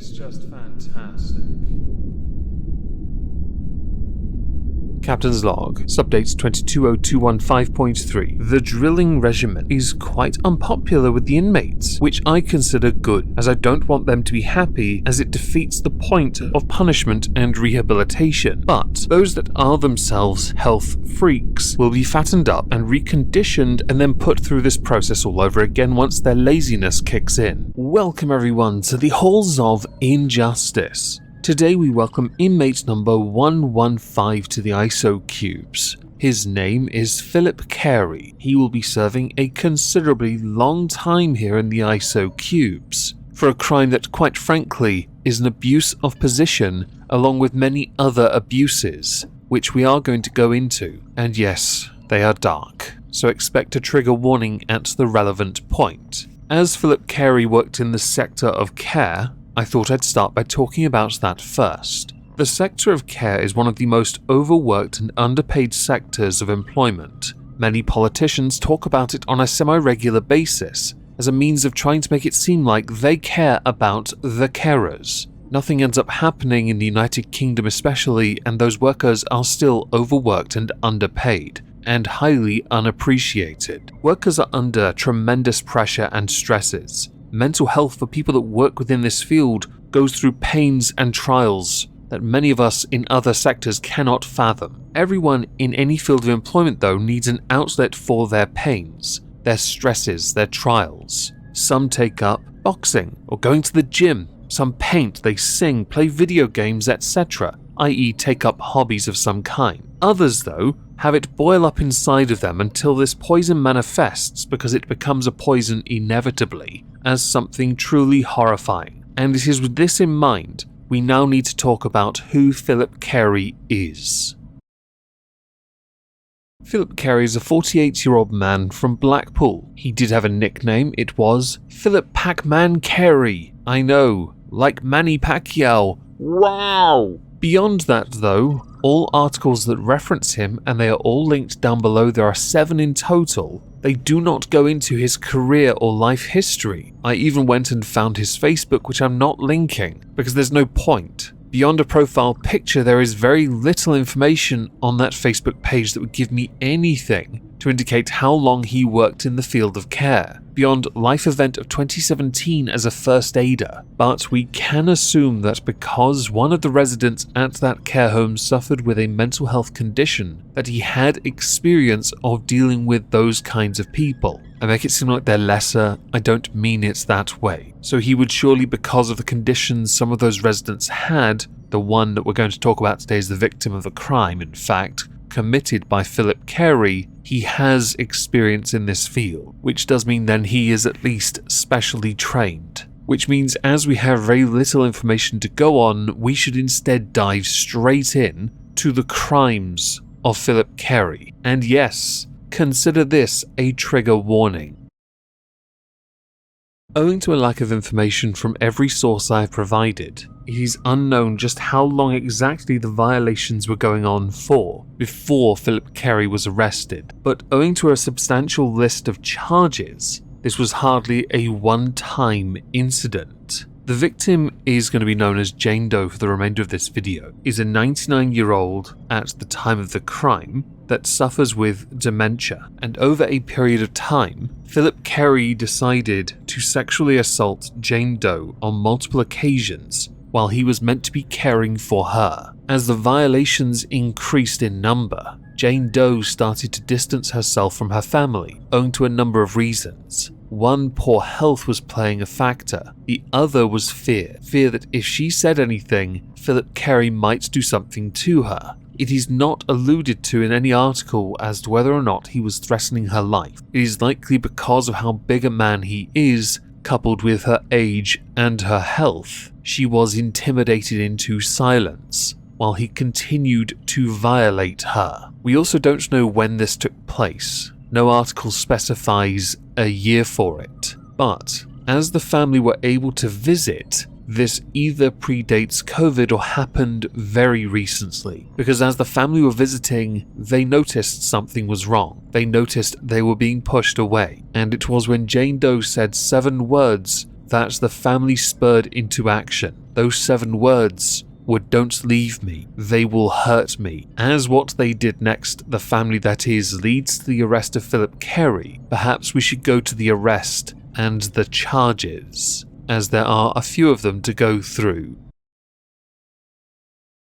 is just fantastic. Captain's Log, Subdates 220215.3. The drilling regimen is quite unpopular with the inmates, which I consider good, as I don't want them to be happy, as it defeats the point of punishment and rehabilitation. But those that are themselves health freaks will be fattened up and reconditioned and then put through this process all over again once their laziness kicks in. Welcome everyone to the Halls of Injustice. Today we welcome inmate number 115 to the ISO cubes. His name is Philip Carey. He will be serving a considerably long time here in the ISO cubes for a crime that, quite frankly, is an abuse of position along with many other abuses, which we are going to go into. And yes, they are dark, so expect a trigger warning at the relevant point. As Philip Carey worked in the sector of care, I thought I'd start by talking about that first. The sector of care is one of the most overworked and underpaid sectors of employment. Many politicians talk about it on a semi-regular basis, as a means of trying to make it seem like they care about the carers. Nothing ends up happening in the United Kingdom especially, and those workers are still overworked and underpaid, and highly unappreciated. Workers are under tremendous pressure and stresses. Mental health for people that work within this field goes through pains and trials that many of us in other sectors cannot fathom. Everyone in any field of employment, though, needs an outlet for their pains, their stresses, their trials. Some take up boxing or going to the gym. Some paint, they sing, play video games, etc., i.e. take up hobbies of some kind. Others, though, have it boil up inside of them until this poison manifests because it becomes a poison inevitably, as something truly horrifying. And it is with this in mind, we now need to talk about who Philip Carey is. Philip Carey is a 48-year-old man from Blackpool. He did have a nickname. It was Philip Pac-Man Carey. I know, like Manny Pacquiao. Wow! Beyond that, though, all articles that reference him, and they are all linked down below, there are 7 in total, they do not go into his career or life history. I even went and found his Facebook, which I'm not linking, because there's no point. Beyond a profile picture, there is very little information on that Facebook page that would give me anything to indicate how long he worked in the field of care, beyond life event of 2017 as a first aider. But we can assume that because one of the residents at that care home suffered with a mental health condition, that he had experience of dealing with those kinds of people. I make it seem like they're lesser, I don't mean it that way. So he would surely, because of the conditions some of those residents had, the one that we're going to talk about today is the victim of the crime, in fact, committed by Philip Carey, he has experience in this field, which does mean then he is at least specially trained. Which means as we have very little information to go on, we should instead dive straight in to the crimes of Philip Carey. And yes, consider this a trigger warning. Owing to a lack of information from every source I have provided, it is unknown just how long exactly the violations were going on for before Philip Carey was arrested, but owing to a substantial list of charges, this was hardly a one-time incident. The victim is going to be known as Jane Doe for the remainder of this video, is a 99-year-old at the time of the crime that suffers with dementia, and over a period of time, Philip Carey decided to sexually assault Jane Doe on multiple occasions while he was meant to be caring for her. As the violations increased in number, Jane Doe started to distance herself from her family, owing to a number of reasons. One, poor health was playing a factor. The other was fear that if she said anything, Philip Carey might do something to her. It is not alluded to in any article as to whether or not he was threatening her life. It is likely because of how big a man he is, coupled with her age and her health, she was intimidated into silence, while he continued to violate her. We also don't know when this took place. No article specifies a year for it, but as the family were able to visit, this either predates COVID or happened very recently, because as the family were visiting, they noticed something was wrong. They noticed they were being pushed away, and it was when Jane Doe said 7 words that the family spurred into action. those 7 words were "don't leave me, they will hurt me." As what they did next, the family that is, leads to the arrest of Philip Carey, perhaps we should go to the arrest and the charges, as there are a few of them to go through.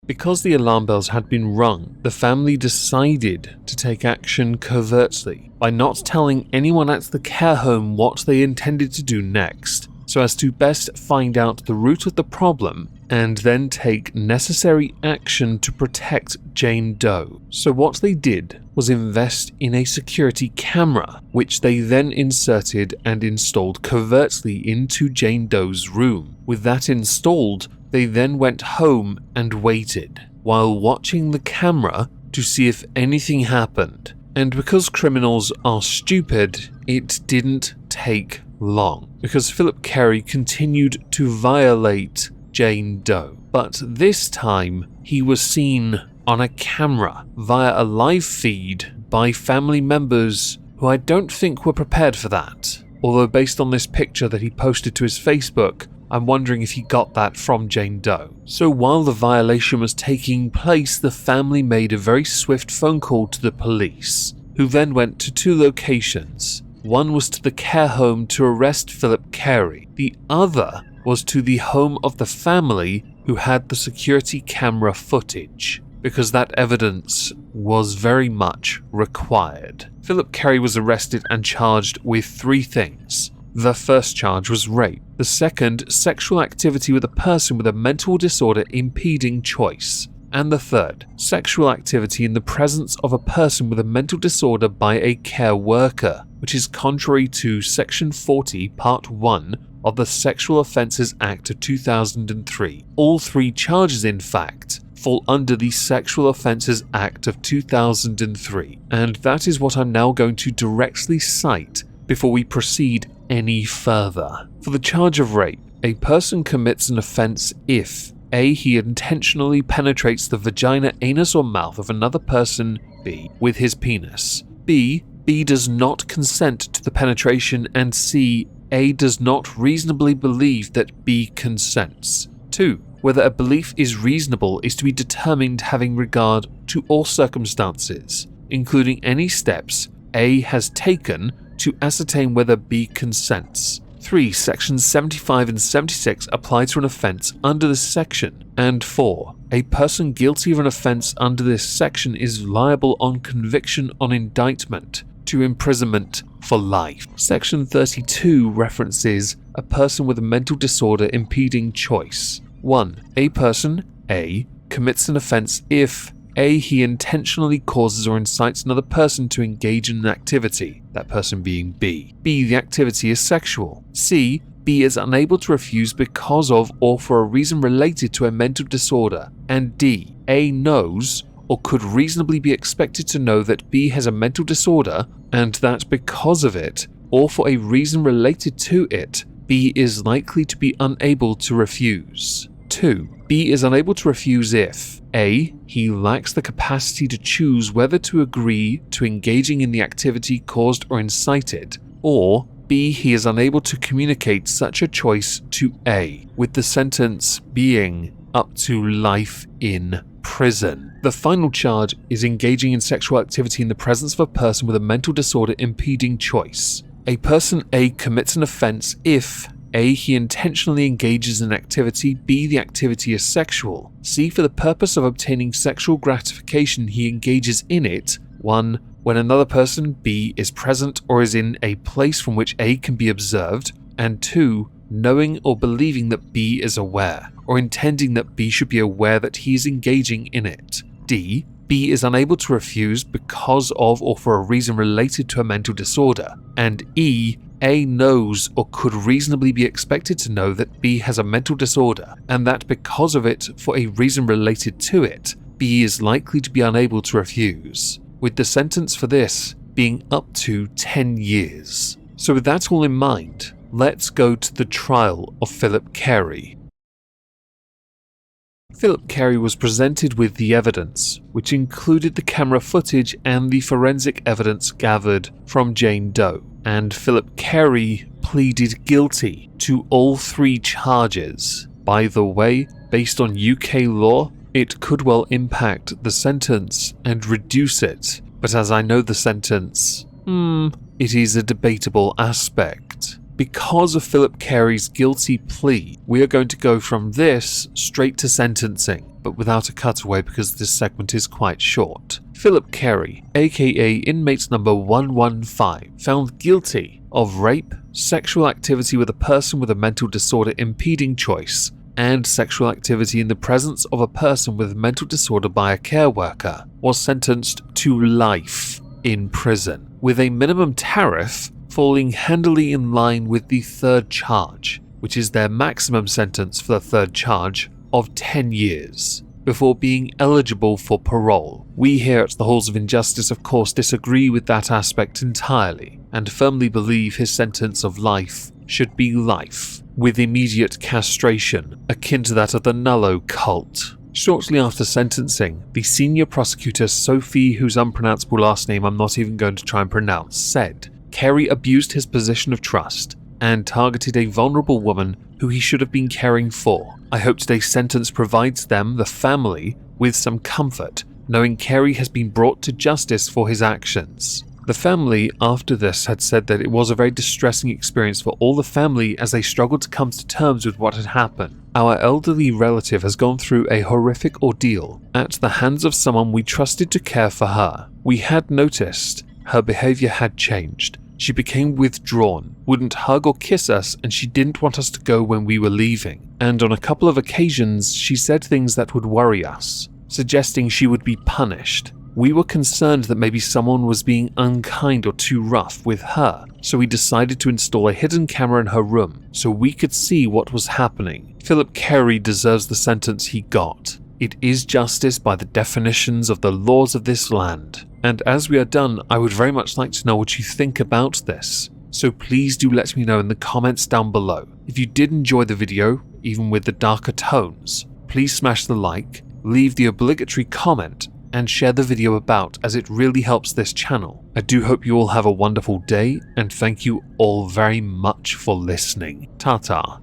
Because the alarm bells had been rung, the family decided to take action covertly by not telling anyone at the care home what they intended to do next, so as to best find out the root of the problem and then take necessary action to protect Jane Doe. So what they did was invest in a security camera, which they then inserted and installed covertly into Jane Doe's room. With that installed, they then went home and waited, while watching the camera to see if anything happened. And because criminals are stupid, it didn't take long, because Philip Carey continued to violate Jane Doe. But this time, he was seen on a camera via a live feed by family members who I don't think were prepared for that. Although based on this picture that he posted to his Facebook, I'm wondering if he got that from Jane Doe. So while the violation was taking place, the family made a very swift phone call to the police, who then went to 2 locations. One was to the care home to arrest Philip Carey. The other was to the home of the family who had the security camera footage, because that evidence was very much required. Philip Carey was arrested and charged with 3 things. The first charge was rape. The second, sexual activity with a person with a mental disorder impeding choice. And the third, sexual activity in the presence of a person with a mental disorder by a care worker, which is contrary to Section 40, Part 1 of the Sexual Offences Act of 2003. All 3 charges, in fact, fall under the Sexual Offences Act of 2003, and that is what I'm now going to directly cite before we proceed any further. For the charge of rape, a person commits an offence if A. He intentionally penetrates the vagina, anus or mouth of another person, B. with his penis, B. does not consent to the penetration, and C. A. does not reasonably believe that B consents. 2. Whether a belief is reasonable is to be determined having regard to all circumstances, including any steps A. has taken to ascertain whether B consents. 3. Sections 75 and 76 apply to an offence under this section. And 4. A person guilty of an offence under this section is liable on conviction on indictment to imprisonment for life. Section 32 references a person with a mental disorder impeding choice. 1. A person, A, commits an offence if A. he intentionally causes or incites another person to engage in an activity, that person being B. B. the activity is sexual. C. B is unable to refuse because of or for a reason related to a mental disorder. And D. A knows or could reasonably be expected to know that B has a mental disorder, and that because of it, or for a reason related to it, B is likely to be unable to refuse. 2. B is unable to refuse if A. he lacks the capacity to choose whether to agree to engaging in the activity caused or incited, or B. he is unable to communicate such a choice to A, with the sentence being up to life in prison. The final charge is engaging in sexual activity in the presence of a person with a mental disorder impeding choice. A person A commits an offence if A. he intentionally engages in activity, B. the activity is sexual, C. for the purpose of obtaining sexual gratification he engages in it, 1. when another person, B, is present or is in a place from which A can be observed, and 2. knowing or believing that B is aware, or intending that B should be aware that he is engaging in it. D. B is unable to refuse because of or for a reason related to a mental disorder. And E. A knows or could reasonably be expected to know that B has a mental disorder, and that because of it, for a reason related to it, B is likely to be unable to refuse, with the sentence for this being up to 10 years. So with that all in mind, let's go to the trial of Philip Carey. Philip Carey was presented with the evidence, which included the camera footage and the forensic evidence gathered from Jane Doe, and Philip Carey pleaded guilty to all 3 charges. By the way, based on UK law, it could well impact the sentence and reduce it, but as I know the sentence, it is a debatable aspect. Because of Philip Carey's guilty plea, we are going to go from this straight to sentencing, but without a cutaway because this segment is quite short. Philip Carey, aka inmate number 115, found guilty of rape, sexual activity with a person with a mental disorder impeding choice, and sexual activity in the presence of a person with mental disorder by a care worker, was sentenced to life in prison, with a minimum tariff falling handily in line with the third charge, which is their maximum sentence for the third charge of 10 years, before being eligible for parole. We here at the Halls of Injustice of course disagree with that aspect entirely, and firmly believe his sentence of life should be life, with immediate castration, akin to that of the Nullo cult. Shortly after sentencing, the senior prosecutor Sophie, whose unpronounceable last name I'm not even going to try and pronounce, said Carey abused his position of trust and targeted a vulnerable woman who he should have been caring for. I hope today's sentence provides them, the family, with some comfort, knowing Carey has been brought to justice for his actions. The family, after this, had said that it was a very distressing experience for all the family as they struggled to come to terms with what had happened. Our elderly relative has gone through a horrific ordeal at the hands of someone we trusted to care for her. We had noticed her behavior had changed. She became withdrawn, wouldn't hug or kiss us, and she didn't want us to go when we were leaving. And on a couple of occasions, she said things that would worry us, suggesting she would be punished. We were concerned that maybe someone was being unkind or too rough with her, so we decided to install a hidden camera in her room so we could see what was happening. Philip Carey deserves the sentence he got. It is justice by the definitions of the laws of this land. And as we are done, I would very much like to know what you think about this. So please do let me know in the comments down below. If you did enjoy the video, even with the darker tones, please smash the like, leave the obligatory comment, and share the video about, as it really helps this channel. I do hope you all have a wonderful day, and thank you all very much for listening. Ta-ta.